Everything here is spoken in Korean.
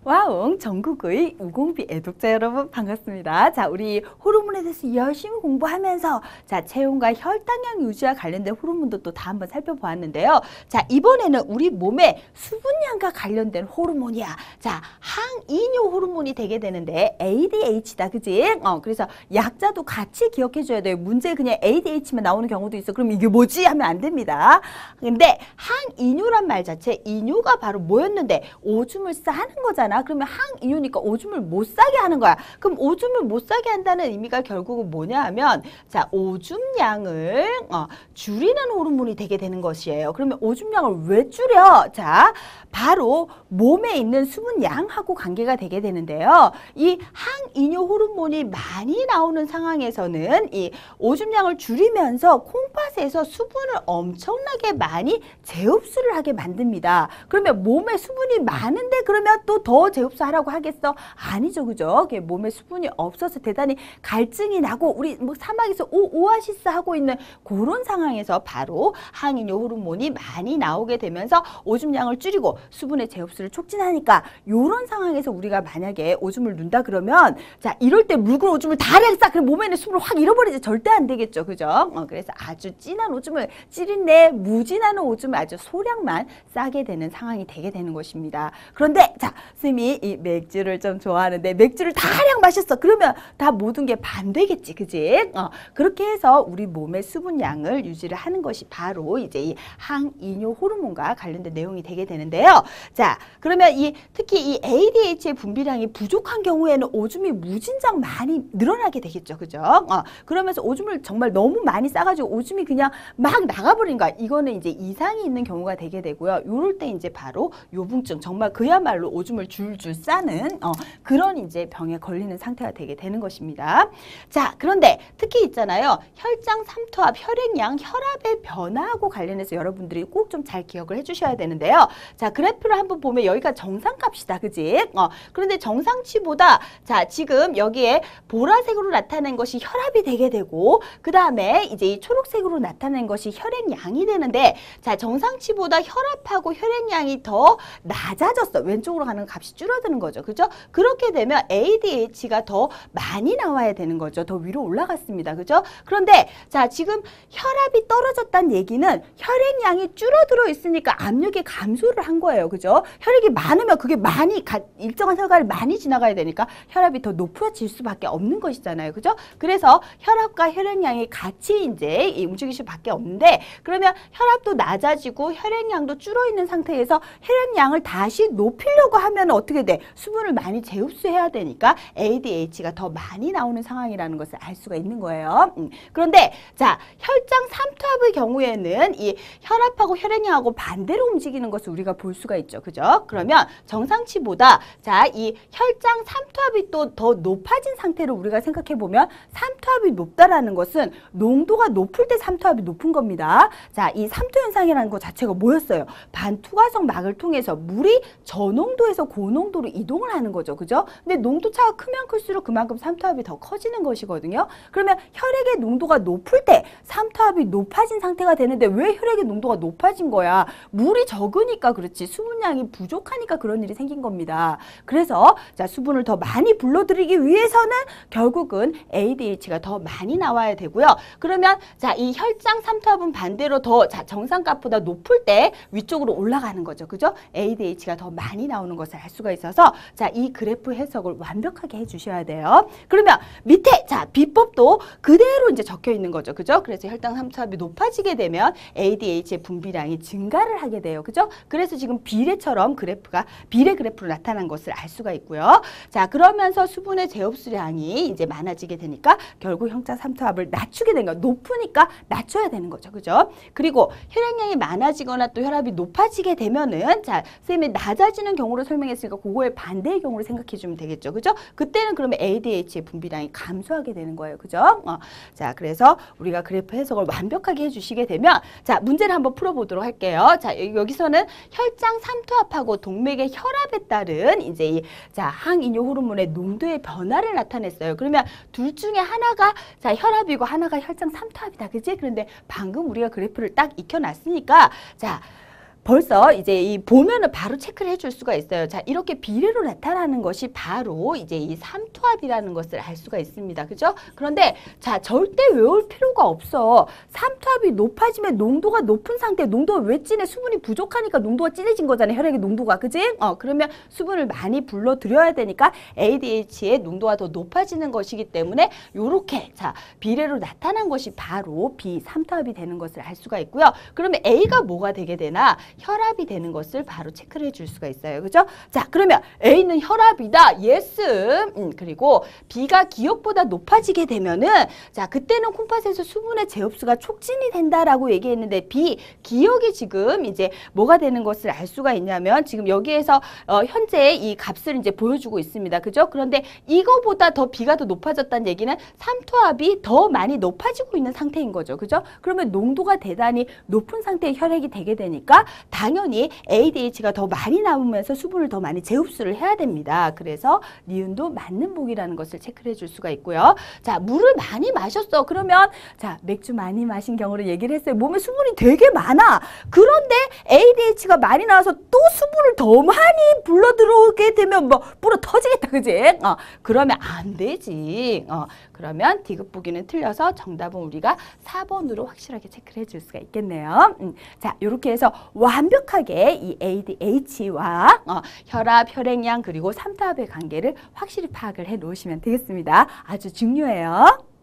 와웅 전국의 우공비 애독자 여러분 반갑습니다. 자, 우리 호르몬에 대해서 열심히 공부하면서 자, 체온과 혈당량 유지와 관련된 호르몬도 또 다 한번 살펴보았는데요. 자, 이번에는 우리 몸의 수분량과 관련된 호르몬이야. 자, 항이뇨 호르몬이 되게 되는데 ADH다, 그지? 그래서 약자도 같이 기억해 줘야 돼요. 문제에 그냥 ADH만 나오는 경우도 있어. 그럼 이게 뭐지? 하면 안 됩니다. 근데 항이뇨란 말 자체, 이뇨가 바로 뭐였는데 오줌을 싸는 거잖아. 그러면 항이뇨니까 오줌을 못 싸게 하는 거야. 그럼 오줌을 못 싸게 한다는 의미가 결국은 뭐냐 하면 자, 오줌량을 줄이는 호르몬이 되게 되는 것이에요. 그러면 오줌량을 왜 줄여? 자, 바로 몸에 있는 수분량하고 관계가 되게 되는데요. 이 항이뇨 호르몬이 많이 나오는 상황에서는 이 오줌량을 줄이면서 콩팥에서 수분을 엄청나게 많이 재흡수를 하게 만듭니다. 그러면 몸에 수분이 많은데 그러면 또 더 재흡수하라고 하겠어? 아니죠, 그죠? 몸에 수분이 없어서 대단히 갈증이 나고 우리 뭐 사막에서 오아시스 하고 있는 그런 상황에서 바로 항이뇨 호르몬이 많이 나오게 되면서 오줌량을 줄이고 수분의 재흡수를 촉진하니까 이런 상황에서 우리가 만약에 오줌을 눈다 그러면 자, 이럴 때 묽은 오줌을 다량 싸. 그럼 몸에 있는 수분을 확 잃어버리지. 절대 안 되겠죠, 그죠? 그래서 아주 진한 오줌을 찌린내 무진한 오줌을 아주 소량만 싸게 되는 상황이 되게 되는 것입니다. 그런데 자, 스님이 이 맥주를 좀 좋아하는데 맥주를 다량 마셨어. 그러면 다 모든 게 반대겠지, 그지? 그렇게 해서 우리 몸의 수분량을 유지를 하는 것이 바로 이제 이 항이뇨 호르몬과 관련된 내용이 되게 되는데요. 자, 그러면 특히 이 ADH의 분비량이 부족한 경우에는 오줌이 무진장 많이 늘어나게 되겠죠, 그죠? 그러면서 오줌을 정말 너무 많이 싸가지고 오줌이 그냥 막 나가버린 거야. 이거는 이제 이상이 있는 경우가 되게 되고요. 요럴 때 이제 바로 요붕증, 정말 그야말로 오줌을 줄줄 싸는 그런 이제 병에 걸리는 상태가 되게 되는 것입니다. 자, 그런데 특히 있잖아요. 혈장 삼투압, 혈액량, 혈압의 변화하고 관련해서 여러분들이 꼭 좀 잘 기억을 해주셔야 되는데요. 자, 그래프를 한번 보면 여기가 정상값이다, 그지? 그런데 정상치보다 자, 지금 여기에 보라색으로 나타낸 것이 혈압이 되게 되고 그 다음에 이제 이 초록색으로 나타낸 것이 혈액량이 되는데 자, 정상치보다 혈압하고 혈액량이 더 낮아졌어. 왼쪽으로 가는 값이 줄어드는 거죠. 그죠? 그렇게 되면 ADH가 더 많이 나와야 되는 거죠. 더 위로 올라갔습니다. 그죠? 그런데 자, 지금 혈압이 떨어졌다는 얘기는 혈액량이 줄어들어 있으니까 압력이 감소를 한 거예요. 그죠? 혈액이 많으면 그게 많이 일정한 혈관을 많이 지나가야 되니까 혈압이 더 높아질 수밖에 없는 것이잖아요. 그죠? 그래서 혈압과 혈액량이 같이 이제 움직일 수밖에 없는데 그러면 혈압도 낮아지고 혈액량도 줄어 있는 상태에서 혈액량을 다시 높이려고 하면 어떻게 돼? 수분을 많이 재흡수해야 되니까 ADH가 더 많이 나오는 상황이라는 것을 알 수가 있는 거예요. 그런데 자, 혈장 삼투압의 경우에는 이 혈압하고 혈액량하고 반대로 움직이는 것을 우리가 볼 수가 있죠. 그죠? 그러면 정상치보다 자, 이 혈장 삼투압이 또 더 높아진 상태로 우리가 생각해 보면 삼투압이 높다라는 것은 농도가 높을 때 삼투압이 높은 겁니다. 자, 이 삼투 현상이라는 것 자체가 뭐였어요? 반투과성 막을 통해서 물이 저농도에서 고농도로 이동을 하는 거죠. 그죠? 근데 농도 차가 크면 클수록 그만큼 삼투압이 더 커지는 것이거든요. 그러면 혈액의 농도가 높을 때 삼투압이 높아진 상태가 되는데 왜 혈액의 농도가 높아진 거야? 물이 적으니까 그렇지. 수분량이 부족하니까 그런 일이 생긴 겁니다. 그래서 자, 수분을 더 많이 불러들이기 위해서는 결국은 ADH가 더 많이 나와야 되고요. 그러면 자, 이 혈장 삼투압은 반대로 더 자, 정상값보다 높을 때 위쪽으로 올라가는 거죠. 그죠? ADH가 더 많이 나오는 것을 알 수가 있어서 자, 이 그래프 해석을 완벽하게 해주셔야 돼요. 그러면 밑에 자, 비법도 그대로 이제 적혀 있는 거죠. 그죠? 그래서 혈당 삼투압이 높아지게 되면 ADH의 분비량이 증가를 하게 돼요. 그죠? 그래서 지금 비례처럼 그래프가 비례 그래프로 나타난 것을 알 수가 있고요. 자, 그러면서 수분의 재흡수량이 이제 많아지게 되니까 결국 혈장 삼투압을 낮추게 된 거예요. 높으니까 낮춰야 되는 거죠. 그죠? 그리고 혈액량이 많아지거나 또 혈압이 높아지게 되면은 자, 선생님이 낮아지는 경우로 설명했으니까 그거의 반대의 경우를 생각해 주면 되겠죠. 그죠? 그때는 그러면 ADH의 분비량이 감소하게 되는 거예요. 그죠? 자, 그래서 우리가 그래프 해석을 완벽하게 해주시게 되면 자, 문제를 한번 풀어보도록 할게요. 자, 여기서는 혈장 삼투압하고 동맥의 혈압에 따른 이제 이 자, 항이뇨 호르몬의 농도의 변화를 나타냈어요. 그러면 둘 중에 하나가 자, 혈압이고 하나가 혈장 삼투압이다. 그지? 그런데 방금 우리가 그래프를 딱 익혀놨으니까 자, 벌써 이제 이 보면은 바로 체크를 해줄 수가 있어요. 자, 이렇게 비례로 나타나는 것이 바로 이제 이 삼투압이라는 것을 알 수가 있습니다. 그죠? 그런데 자, 절대 외울 필요가 없어. 삼투압이 높아지면 농도가 높은 상태, 농도가 왜 진해? 수분이 부족하니까 농도가 진해진 거잖아요. 혈액의 농도가. 그지? 그러면 수분을 많이 불러들여야 되니까 ADH의 농도가 더 높아지는 것이기 때문에 요렇게 자, 비례로 나타난 것이 바로 비삼투압이 되는 것을 알 수가 있고요. 그러면 A가 뭐가 되게 되나? 혈압이 되는 것을 바로 체크를 해줄 수가 있어요. 그죠? 자, 그러면 A는 혈압이다. 예스. 그리고 B가 기억보다 높아지게 되면은 자, 그때는 콩팥에서 수분의 재흡수가 촉진이 된다라고 얘기했는데 B, 기억이 지금 이제 뭐가 되는 것을 알 수가 있냐면 지금 여기에서 현재 이 값을 이제 보여주고 있습니다. 그죠? 그런데 이거보다 더 B가 더 높아졌다는 얘기는 삼투압이 더 많이 높아지고 있는 상태인 거죠. 그죠? 그러면 농도가 대단히 높은 상태의 혈액이 되게 되니까 당연히 ADH가 더 많이 남으면서 수분을 더 많이 재흡수를 해야 됩니다. 그래서 니은도 맞는 복이라는 것을 체크를 해줄 수가 있고요. 자, 물을 많이 마셨어. 그러면 자, 맥주 많이 마신 경우를 얘기를 했어요. 몸에 수분이 되게 많아. 그런데 ADH가 많이 나와서 또 수분을 더 많이 불러 들어오게 되면 뭐 불어 터지겠다. 그지? 그러면 안 되지. 그러면 디귿 보기는 틀려서 정답은 우리가 4번으로 확실하게 체크를 해줄 수가 있겠네요. 자, 이렇게 해서 완벽하게 이 ADH와 혈압, 혈액량 그리고 삼투압의 관계를 확실히 파악을 해 놓으시면 되겠습니다. 아주 중요해요.